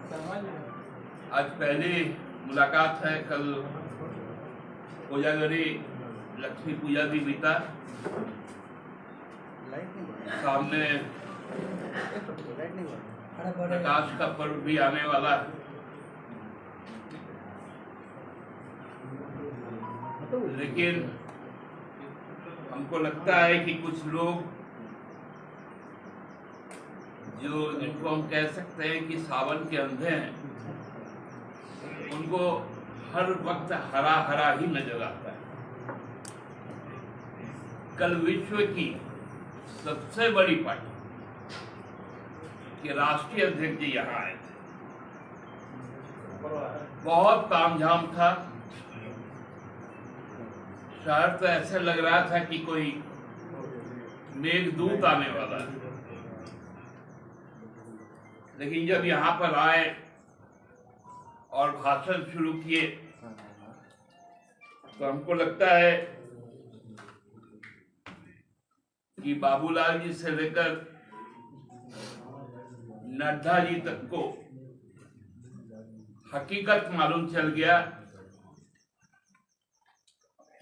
आज पहली मुलाकात है। कल कोजागरी लक्ष्मी पूजा भी बीता, सामने प्रकाश का पर्व भी आने वाला है। लेकिन हमको लगता है कि कुछ लोग जिनको हम कह सकते हैं कि सावन के अंधे हैं, उनको हर वक्त हरा हरा ही नजर आता है। कल विश्व की सबसे बड़ी पार्टी के राष्ट्रीय अध्यक्ष जी यहाँ आए थे। बहुत तामझाम था। शहर तो ऐसे लग रहा था कि कोई मेघदूत आने वाला है। लेकिन जब यहाँ पर आए और भाषण शुरू किए तो हमको लगता है कि बाबूलाल जी से लेकर नड्डा जी तक को हकीकत मालूम चल गया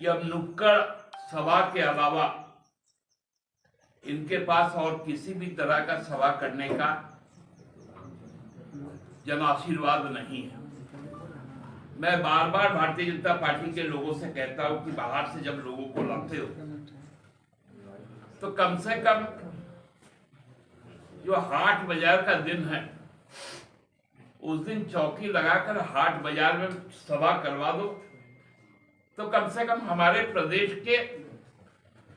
कि अब नुक्कड़ सभा के अलावा इनके पास और किसी भी तरह का सभा करने का जन आशीर्वाद नहीं है। मैं बार बार भारतीय जनता पार्टी के लोगों से कहता हूं कि बाहर से जब लोगों को लाते हो तो कम से कम जो हाट बाजार का दिन है उस दिन चौकी लगाकर हाट बाजार में सभा करवा दो, तो कम से कम हमारे प्रदेश के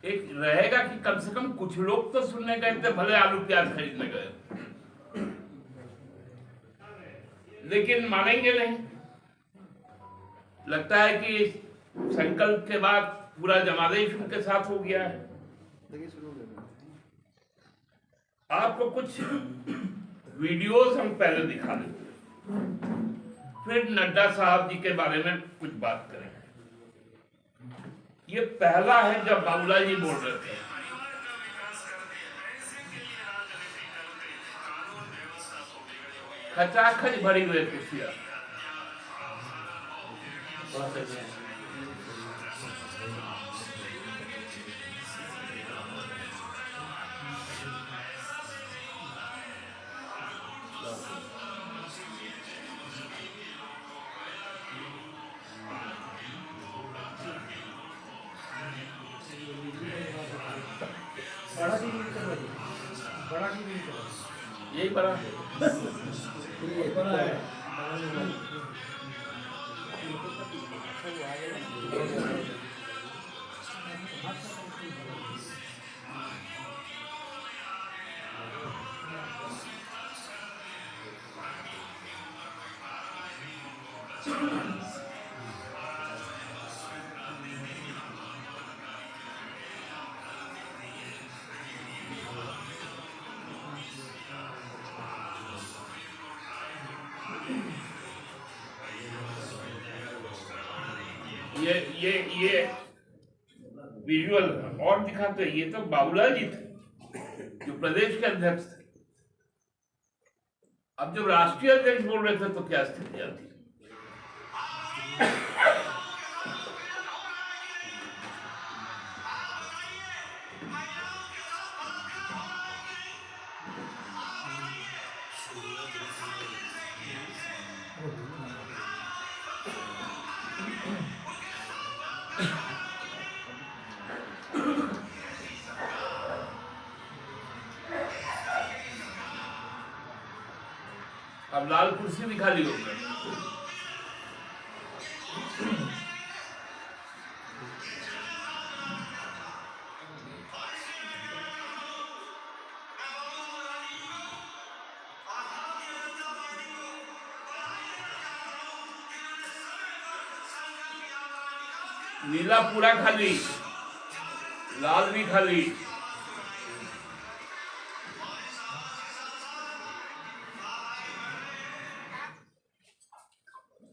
एक रहेगा कि कम से कम कुछ लोग तो सुनने गए थे, भले आलू प्याज खरीदने गए। लेकिन मानेंगे नहीं। लगता है कि संकल्प के बाद पूरा जमादेश उनके साथ हो गया है। आपको कुछ वीडियोस हम पहले दिखा देंगे, फिर नड्डा साहब जी के बारे में कुछ बात करेंगे। ये पहला है जब बाबूलाल जी बोल रहे थे। खचाखच भरी हुई कुर्सियां। यही बड़ा है। ये विजुअल और दिखाते। ये तो बाबूलाल जी थे जो प्रदेश के अध्यक्ष थे। अब जब राष्ट्रीय अध्यक्ष बोल रहे थे तो क्या स्थिति आती। अब लाल कुर्सी भी खाली हो गई। नीला पूरा खाली, लाल भी खाली।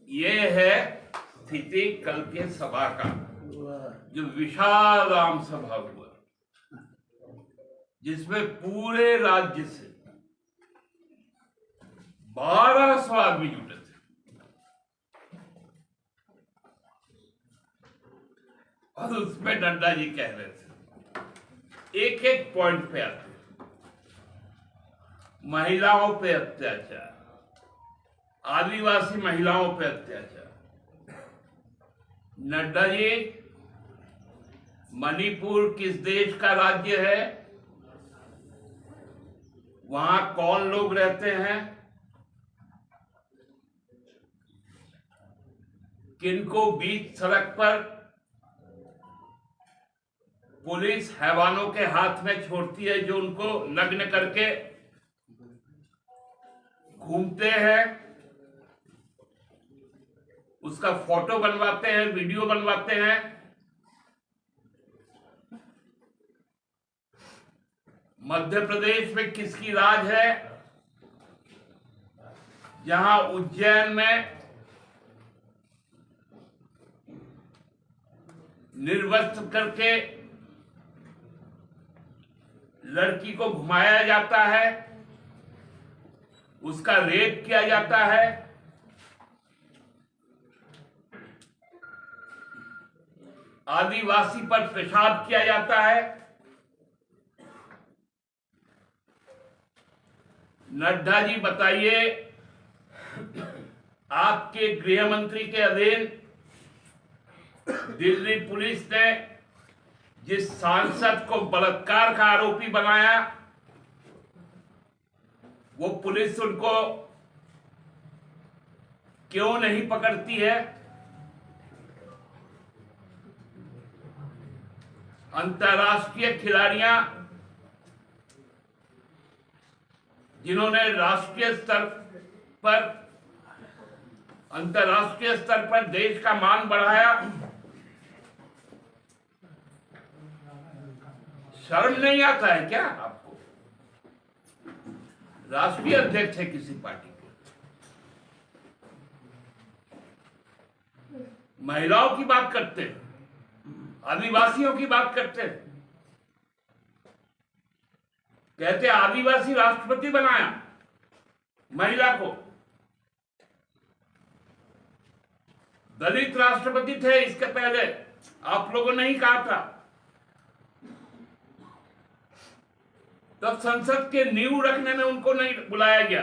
ये है स्थिति कल के सभा का, जो विशाल आम सभा हुआ, जिसमें पूरे राज्य से 1200 आदमी जुटे थे और उसमें नड्डा जी कह रहे थे, एक एक पॉइंट पे आते, महिलाओं पे अत्याचार, आदिवासी महिलाओं पे अत्याचार। नड्डा जी, मणिपुर किस देश का राज्य है, वहां कौन लोग रहते हैं, किनको बीच सड़क पर पुलिस हैवानों के हाथ में छोड़ती है, जो उनको नग्न करके घूमते हैं, उसका फोटो बनवाते हैं, वीडियो बनवाते हैं। मध्य प्रदेश में किसकी राज है, जहां उज्जैन में निर्वस्त्र करके लड़की को घुमाया जाता है, उसका रेप किया जाता है। आदिवासी पर पेशाब किया जाता है। नड्डा जी बताइए, आपके गृह मंत्री के अधीन दिल्ली पुलिस ने जिस सांसद को बलात्कार का आरोपी बनाया, वो पुलिस उनको क्यों नहीं पकड़ती है? अंतर्राष्ट्रीय खिलाड़ियां, जिन्होंने राष्ट्रीय स्तर पर, अंतर्राष्ट्रीय स्तर पर देश का मान बढ़ाया, शर्म नहीं आता है क्या आपको? राष्ट्रीय अध्यक्ष है किसी पार्टी के, महिलाओं की बात करते हैं, आदिवासियों की बात करते हैं, कहते आदिवासी राष्ट्रपति बनाया महिला को, दलित राष्ट्रपति थे इसके पहले, आप लोगों ने ही कहा था। तब संसद के नींव रखने में उनको नहीं बुलाया गया।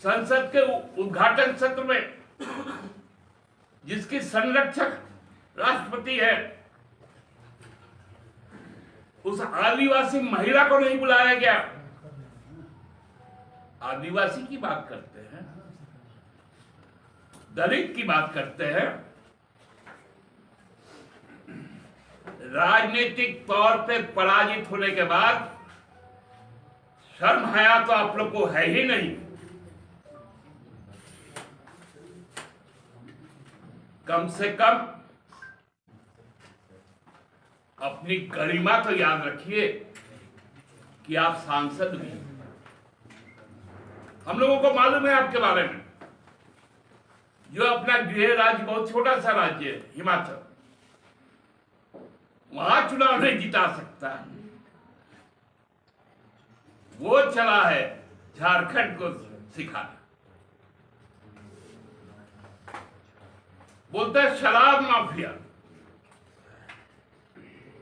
संसद के उद्घाटन सत्र में जिसकी संरक्षक राष्ट्रपति है, उस आदिवासी महिला को नहीं बुलाया गया। आदिवासी की बात करते हैं, दलित की बात करते हैं, राजनीतिक तौर पे पराजित होने के बाद शर्म हया तो आप लोग को है ही नहीं। कम से कम अपनी गरिमा तो याद रखिए कि आप सांसद भी हैं। हम लोगों को मालूम है आपके बारे में, जो अपना गृह राज्य बहुत छोटा सा राज्य है हिमाचल, वहां चुनाव नहीं जिता सकता, वो चला है झारखंड को सिखाना। बोलता है शराब माफिया।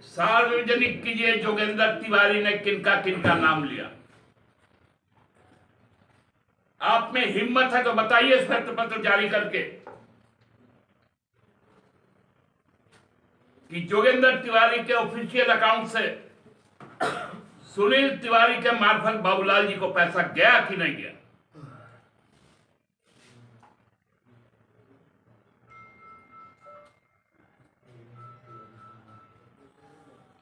सार्वजनिक कीजिए जोगेंद्र तिवारी ने किनका किनका नाम लिया। आप में हिम्मत है तो बताइए श्वेत पत्र जारी करके कि जोगेंद्र तिवारी के ऑफिशियल अकाउंट से सुनील तिवारी के मार्फत बाबूलाल जी को पैसा गया कि नहीं गया।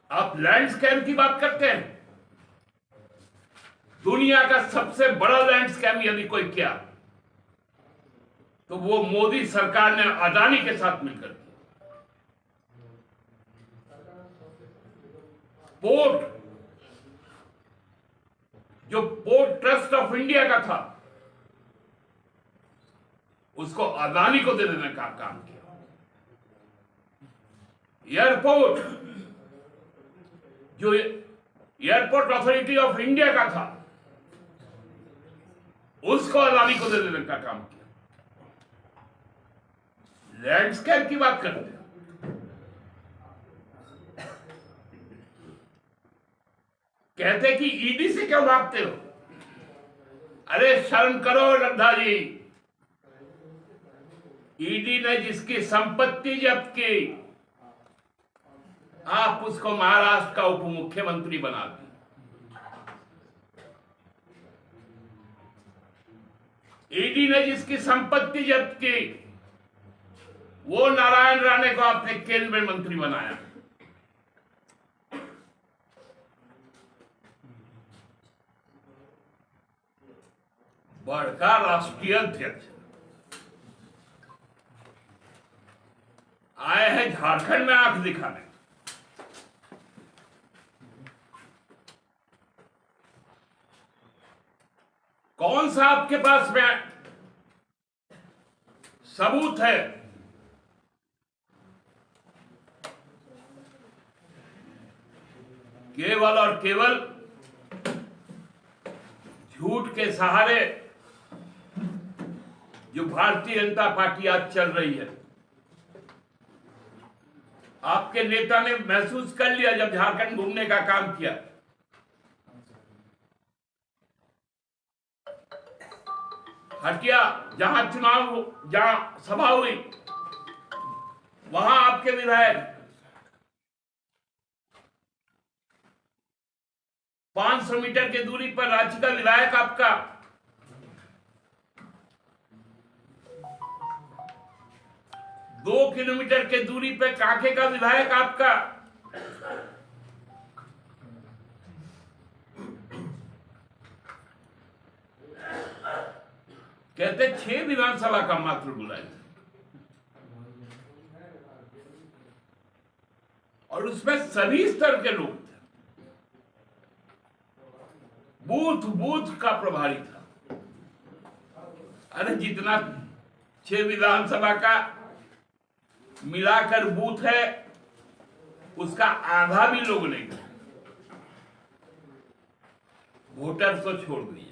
आप लैंड स्कैम की बात करते हैं। दुनिया का सबसे बड़ा लैंड स्कैम यदि कोई किया तो वो मोदी सरकार ने अडानी के साथ मिलकर किया। पोर्ट, जो पोर्ट ट्रस्ट ऑफ इंडिया का था, उसको अदानी को दे देने का काम किया। एयरपोर्ट, जो एयरपोर्ट अथॉरिटी ऑफ इंडिया का था, उसको अदानी को दे देने का काम किया। लैंडस्केप की बात करते हैं। कहते कि ईडी से क्यों भागते हो? अरे शर्म करो नड्डा जी। ईडी ने जिसकी संपत्ति जब्त की, आप उसको महाराष्ट्र का उप मुख्यमंत्री बना दिए। ईडी ने जिसकी संपत्ति जब्त की, वो नारायण राणे को आपने केंद्रीय मंत्री बनाया। बड़का राष्ट्रीय अध्यक्ष आए हैं झारखंड में आंख दिखाने। कौन सा आपके पास में सबूत है? केवल और केवल झूठ के सहारे जो भारतीय जनता पार्टी आज चल रही है। आपके नेता ने महसूस कर लिया जब झारखंड घूमने का काम किया। हटिया जहां चुनाव, जहां सभा हुई, वहां आपके विधायक 500 मीटर की दूरी पर रांची का विधायक आपका 2 किलोमीटर के दूरी पे कांके का विधायक आपका कहते 6 विधानसभा का मात्र बुलाए थे, और उसमें सभी स्तर के लोग थे। बूथ बूथ का प्रभारी था। अरे जितना 6 विधानसभा का मिलाकर बूथ है, उसका आधा भी लोग नहीं थे। वोटर तो छोड़ दिए।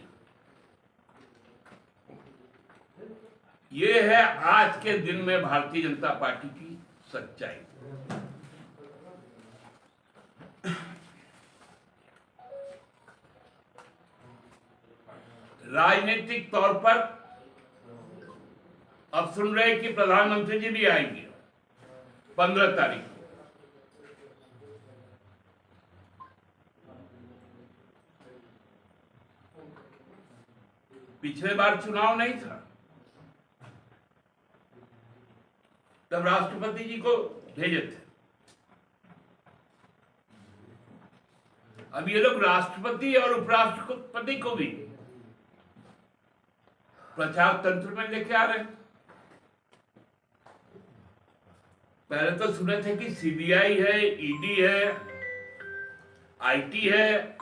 ये है आज के दिन में भारतीय जनता पार्टी की सच्चाई। राजनीतिक तौर पर अब सुन रहे कि प्रधानमंत्री जी भी आएंगे 15 तारीख को। पिछले बार चुनाव नहीं था, तब राष्ट्रपति जी को भेजे थे। अब ये लोग राष्ट्रपति और उपराष्ट्रपति को भी प्रचार तंत्र में लेके आ रहे हैं। पहले तो सुने थे कि सीबीआई है, ईडी है, आईटी है।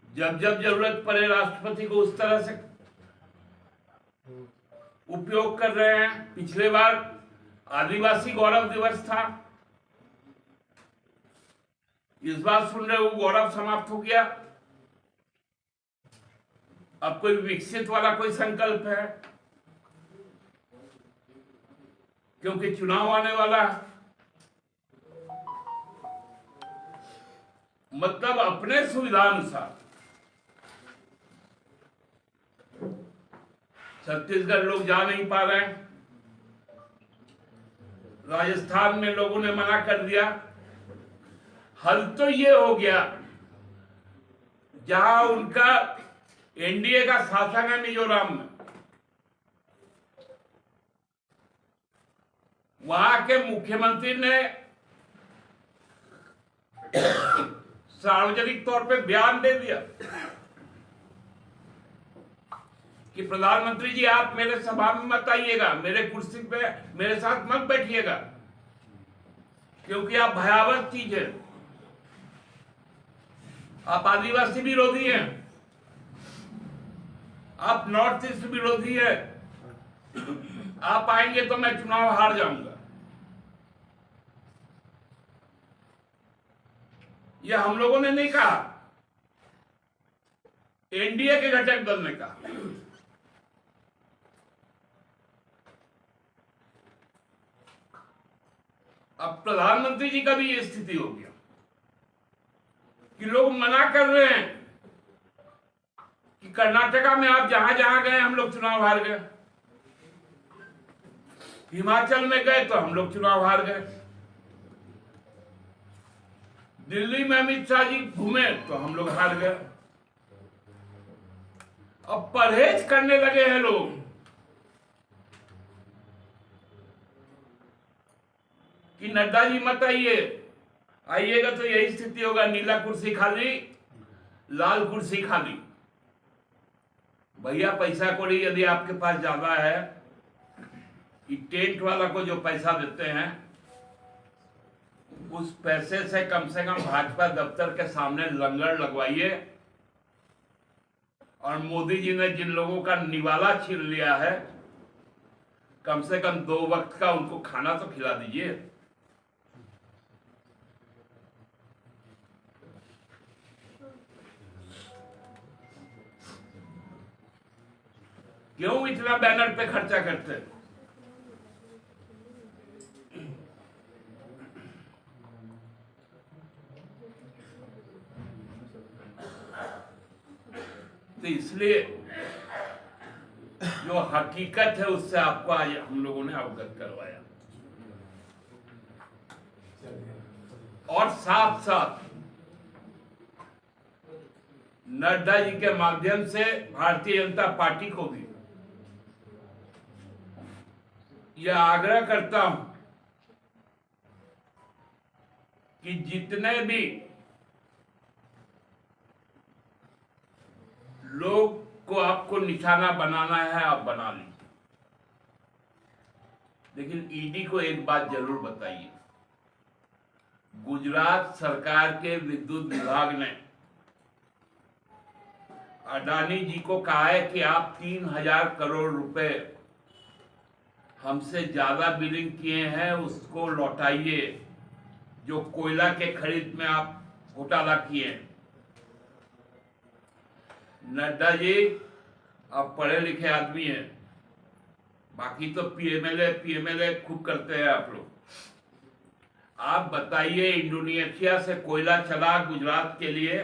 जब जब जरूरत पड़े राष्ट्रपति को उस तरह से उपयोग कर रहे हैं। पिछले बार आदिवासी गौरव दिवस था, इस बार सुन रहे वो गौरव समाप्त हो गया। अब कोई विकसित वाला कोई संकल्प है, क्योंकि चुनाव आने वाला है। मतलब अपने सुविधानुसार छत्तीसगढ़ लोग जा नहीं पा रहे हैं, राजस्थान में लोगों ने मना कर दिया। हल तो ये हो गया, जहां उनका एनडीए का शासन है मिजोरम में, वहां के मुख्यमंत्री ने सार्वजनिक तौर पे बयान दे दिया कि प्रधानमंत्री जी आप मेरे सभा में मत आइएगा, मेरे कुर्सी पे मेरे साथ मत बैठिएगा, क्योंकि आप भयावह चीज है, आप आदिवासी विरोधी हैं, आप नॉर्थ ईस्ट विरोधी है, आप आएंगे तो मैं चुनाव हार जाऊंगा। यह हम लोगों ने नहीं कहा, एनडीए के घटक दल ने कहा। अब प्रधानमंत्री जी का भी ये स्थिति हो गया कि लोग मना कर रहे हैं कि कर्नाटका में आप जहां जहां गए हम लोग चुनाव हार गए, हिमाचल में गए तो हम लोग चुनाव हार गए, दिल्ली में अमित शाह जी घूमे तो हम लोग हार गए। अब परहेज करने लगे हैं लोग कि नड्डा जी मत आइए, आइएगा तो यही स्थिति होगा, नीला कुर्सी खाली, लाल कुर्सी खाली। भैया पैसा कौड़ी यदि आपके पास ज्यादा है, कि टेंट वाला को जो पैसा देते हैं उस पैसे से कम भाजपा दफ्तर के सामने लंगर लगवाइए, और मोदी जी ने जिन लोगों का निवाला छीन लिया है, कम से कम 2 वक्त का उनको खाना तो खिला दीजिए। क्यों इतना बैनर पे खर्चा करते? तो इसलिए जो हकीकत है उससे आपको आज हम लोगों ने अवगत करवाया, और साथ साथ नड्डा जी के माध्यम से भारतीय जनता पार्टी को भी यह आग्रह करता हूं कि जितने भी लोग को आपको निशाना बनाना है आप बना लीजिए, लेकिन ईडी को एक बात जरूर बताइए। गुजरात सरकार के विद्युत विभाग ने अडानी जी को कहा है कि आप 3000 करोड़ रुपए हमसे ज्यादा बिलिंग किए हैं, उसको लौटाइए, जो कोयला के खरीद में आप घोटाला किए हैं। नड्डा जी आप पढ़े लिखे आदमी हैं, बाकी तो पीएमएलए खूब करते हैं आप लोग। आप बताइए, इंडोनेशिया से कोयला चला गुजरात के लिए,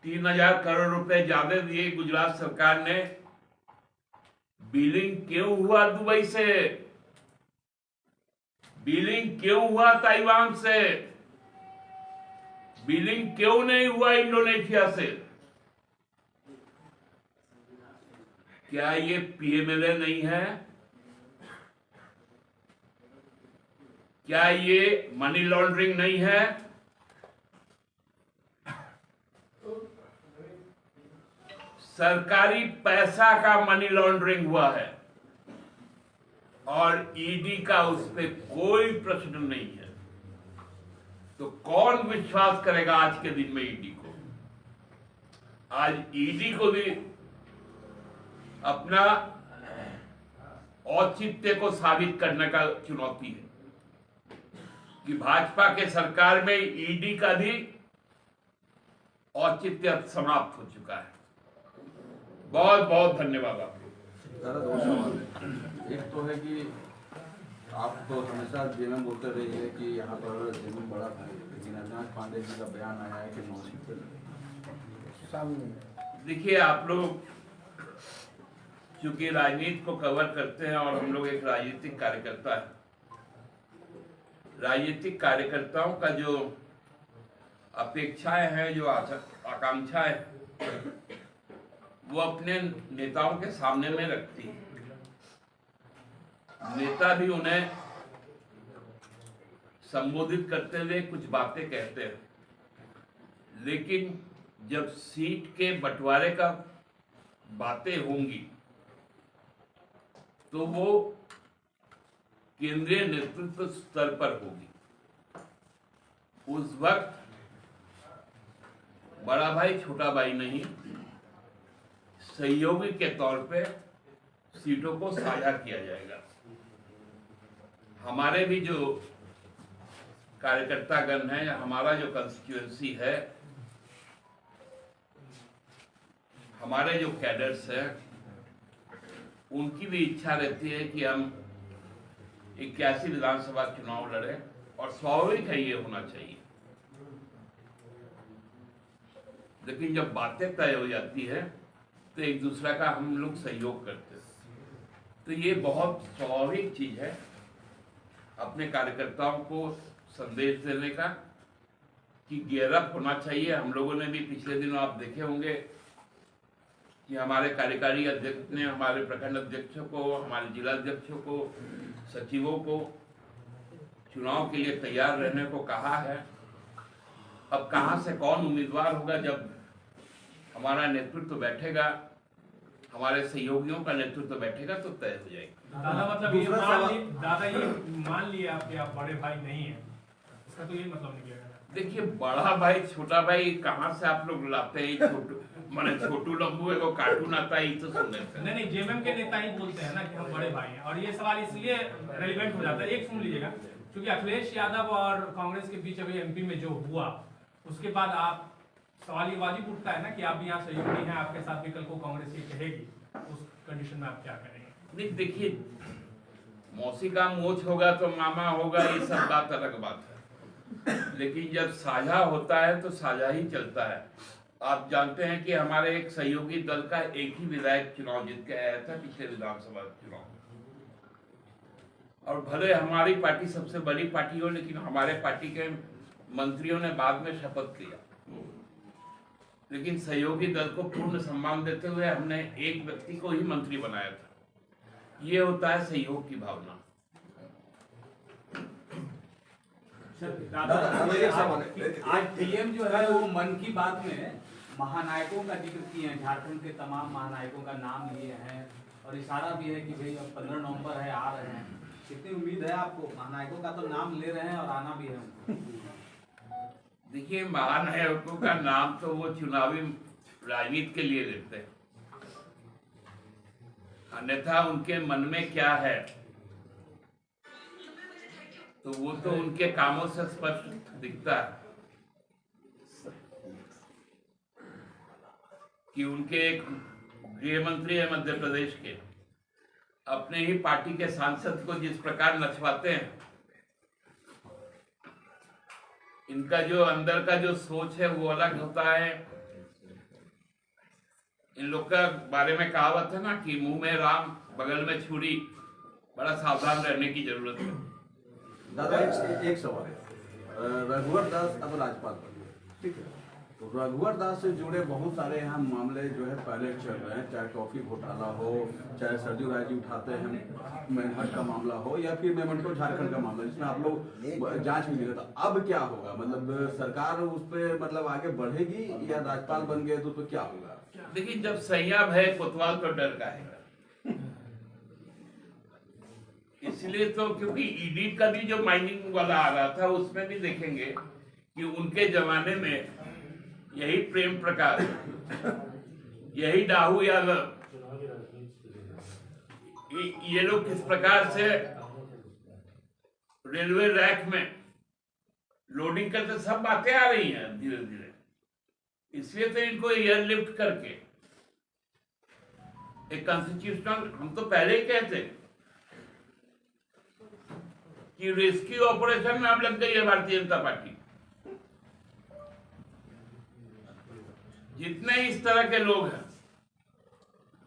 3000 करोड़ रुपए ज्यादा दिए गुजरात सरकार ने, बिलिंग क्यों हुआ दुबई से, बिलिंग क्यों हुआ ताइवान से, बिलिंग क्यों नहीं हुआ इंडोनेशिया से? क्या ये पीएमएलए नहीं है? क्या ये मनी लॉन्ड्रिंग नहीं है? सरकारी पैसा का मनी लॉन्ड्रिंग हुआ है, और ईडी का उस पर कोई प्रश्न नहीं है। तो कौन विश्वास करेगा आज के दिन में ईडी को? आज ईडी को भी अपना औचित्य को साबित करने का चुनौती है कि भाजपा के सरकार में ईडी का भी औचित्य समाप्त हो चुका है। बहुत बहुत धन्यवाद आपको। दादा 2 सवाल है। एक तो है कि आप तो हमेशा जेएमएम बोलते रहे हैं कि यहाँ पर जेएमएम बड़ा था, लेकिन अविनाश पांडे जी का बयान आया है कि देखिए, आप लोग चूंकि राजनीति को कवर करते हैं और हम लोग एक राजनीतिक कार्यकर्ता है, राजनीतिक कार्यकर्ताओं का जो अपेक्षाएं हैं, जो आकांक्षाएं, वो अपने नेताओं के सामने में रखती है। नेता भी उन्हें संबोधित करते हुए कुछ बातें कहते हैं, लेकिन जब सीट के बंटवारे का बातें होंगी तो वो केंद्रीय नेतृत्व स्तर पर होगी। उस वक्त बड़ा भाई छोटा भाई नहीं, सहयोगी के तौर पे सीटों को साझा किया जाएगा। हमारे भी जो कार्यकर्तागण हैं या हमारा जो कंस्टिट्यूएंसी है, हमारे जो कैडर्स हैं, उनकी भी इच्छा रहती है कि हम 81 विधानसभा चुनाव लड़े, और स्वाभाविक है ये होना चाहिए। लेकिन जब बातें तय हो जाती है तो एक दूसरे का हम लोग सहयोग करते हैं, तो ये बहुत स्वाभाविक चीज है अपने कार्यकर्ताओं को संदेश देने का कि गियरअप होना चाहिए। हम लोगों ने भी पिछले दिनों आप देखे होंगे कि हमारे कार्यकारी अध्यक्ष ने हमारे प्रखंड अध्यक्षों को, हमारे जिला अध्यक्षों को, सचिवों को चुनाव के लिए तैयार रहने को कहा है। अब कहां से कौन उम्मीदवार होगा, जब हमारा नेतृत्व बैठेगा, हमारे सहयोगियों का नेतृत्व बैठेगा तो तय हो जाएगा। दादा मतलब ये मान लिया आप कि आप बड़े भाई नहीं है, इसका तो ये मतलब निकलेगा। देखिए, बड़ा भाई छोटा भाई कहाँ से आप लोग लाते हैं? छोटू माने छोटू लंबू है, वो कार्टून आता है, तो सुन लेते हैं। नहीं, जेएमएम के नेता ही बोलते हैं ना कि हम बड़े भाई हैं, और ये सवाल इसलिए रेलिवेंट हो जाता है। एक सुन लीजिएगा, क्योंकि अखिलेश यादव और कांग्रेस के बीच अभी एमपी में जो हुआ, उसके बाद आप सवाल ये वाजिब उठता है ना कि आप भी यहाँ सहयोगी हैं, आपके साथ भी कल को कांग्रेस ये कहेगी, उस कंडीशन में आप क्या करेंगे? नहीं, देखिए, मौसी का मोच होगा तो मामा होगा, ये सब बात अलग बात है, लेकिन जब साझा होता है तो साझा ही चलता है। आप जानते हैं कि हमारे एक सहयोगी दल का एक ही विधायक चुनाव जीत के आया था पिछले विधानसभा चुनाव, और भले हमारी पार्टी सबसे बड़ी पार्टी हो, लेकिन हमारे पार्टी के मंत्रियों ने बाद में शपथ लिया, लेकिन सहयोगी दल को पूर्ण सम्मान देते हुए हमने एक व्यक्ति को ही मंत्री बनाया था। ये होता है सहयोग की भावना। आज पीएम जो है वो मन की बात में महानायकों का जिक्र किए हैं, झारखंड के तमाम महानायकों का नाम लिए हैं, और इशारा भी है कि भाई अब 15 नवंबर है, आ रहे हैं। कितनी उम्मीद है आपको? महानायकों का तो नाम ले रहे हैं और आना भी है उनको। देखिए, महानायकों का नाम तो वो चुनावी राजनीति के लिए लेते हैं, अन्यथा उनके मन में क्या है तो वो तो उनके कामों से स्पष्ट दिखता है कि उनके एक गृह मंत्री है मध्य प्रदेश के, अपने ही पार्टी के सांसद को जिस प्रकार नचवाते हैं, इनका जो अंदर का जो सोच है वो अलग होता है। इन लोग का बारे में कहावत है ना कि मुंह में राम बगल में छुरी, बड़ा सावधान रहने की जरूरत है। दादा एक सवाल है, रघुवर दास अब राज्यपाल बन गए, ठीक है, तो रघुवर दास से जुड़े बहुत सारे यहाँ मामले जो है पहले चल रहे हैं, चाहे टॉफी घोटाला हो, चाहे सरजू राय जी उठाते हैं मेनहट का मामला हो, या फिर मेमंटो झारखंड का मामला, जिसमें आप लोग जांच भी नहीं रहता। अब क्या होगा? मतलब सरकार उस पर मतलब आगे बढ़ेगी, या राज्यपाल बन गए तो क्या होगा? देखिए, जब सैयाब है कोतवाल तो डर का है, इसलिए तो, क्योंकि ईडी का भी जो माइनिंग वाला आ रहा था उसमें भी देखेंगे कि उनके जमाने में यही प्रेम प्रकाश, यही डाहू यादव, ये लोग किस प्रकार से रेलवे रैक में लोडिंग करते, सब बातें आ रही हैं धीरे धीरे। इसलिए तो इनको एयरलिफ्ट करके एक कॉन्स्टिट्यूशनल, हम तो पहले ही कहते कि रेस्क्यू ऑपरेशन में अब लग गई है भारतीय जनता पार्टी। जितने इस तरह के लोग हैं,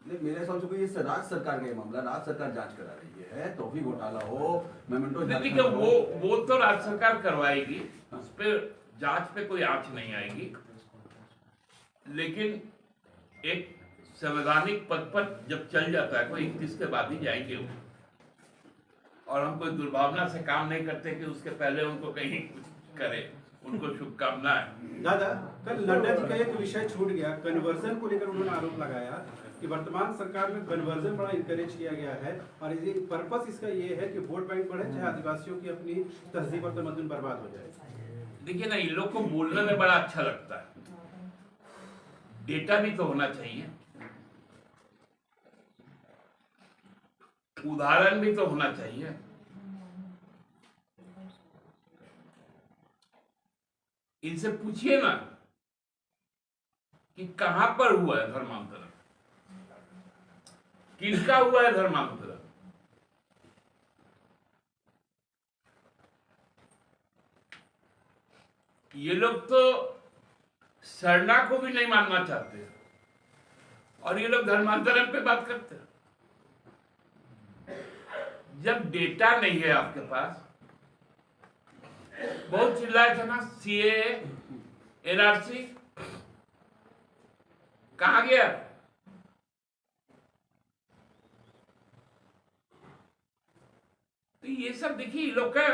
नहीं, मेरे समझ को ये राज्य सरकार का ये मामला, राज्य सरकार जांच करा रही है, टॉफी घोटाला हो, मेमेंटो देखिए, वो तो राज्य सरकार करवाएगी, उस पर जांच पे कोई आंच नहीं आएगी, लेकिन एक संवैधानिक पद पर जब चल जाता है कोई, 31 के बाद ही जाएंगे वो, और हम कोई दुर्भावना से काम नहीं करते कि उसके पहले उनको कहीं कुछ करे। उनको शुभकामनाएं। दादा, कल नड्डा जी का एक विषय छूट गया, कन्वर्जन को लेकर उन्होंने आरोप लगाया कि वर्तमान सरकार में कन्वर्जन बड़ा इंकरेज किया गया है, और पर्पस इसका ये है कि वोट बैंक बढ़े, चाहे आदिवासियों की अपनी तहजीब और तमद्दुन बर्बाद हो जाए। देखिए ना, इन लोग को बोलने में बड़ा अच्छा लगता है, डेटा भी तो होना चाहिए, उदाहरण भी तो होना चाहिए। इनसे पूछिए ना कि कहां पर हुआ है धर्मांतरण, किसका हुआ है धर्मांतरण। ये लोग तो सरना को भी नहीं मानना चाहते और ये लोग धर्मांतरण पे बात करते हैं। जब डेटा नहीं है आपके पास, बहुत चिल्लाए थे ना सीए एनआरसी, कहां गया? तो ये सब देखिए, ये लोग का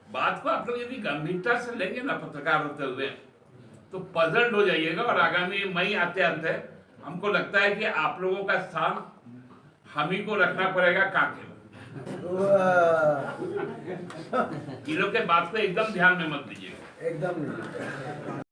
बात को आप लोग यदि गंभीरता से लेंगे ना पत्रकार होते हुए, तो पजल्ड हो जाइएगा। और आगामी मई आते आते हमको लगता है कि आप लोगों का स्थान हम ही को रखना पड़ेगा कांके में। ये लोग के बात को एकदम ध्यान में मत दीजिएगा। एकदम नहीं।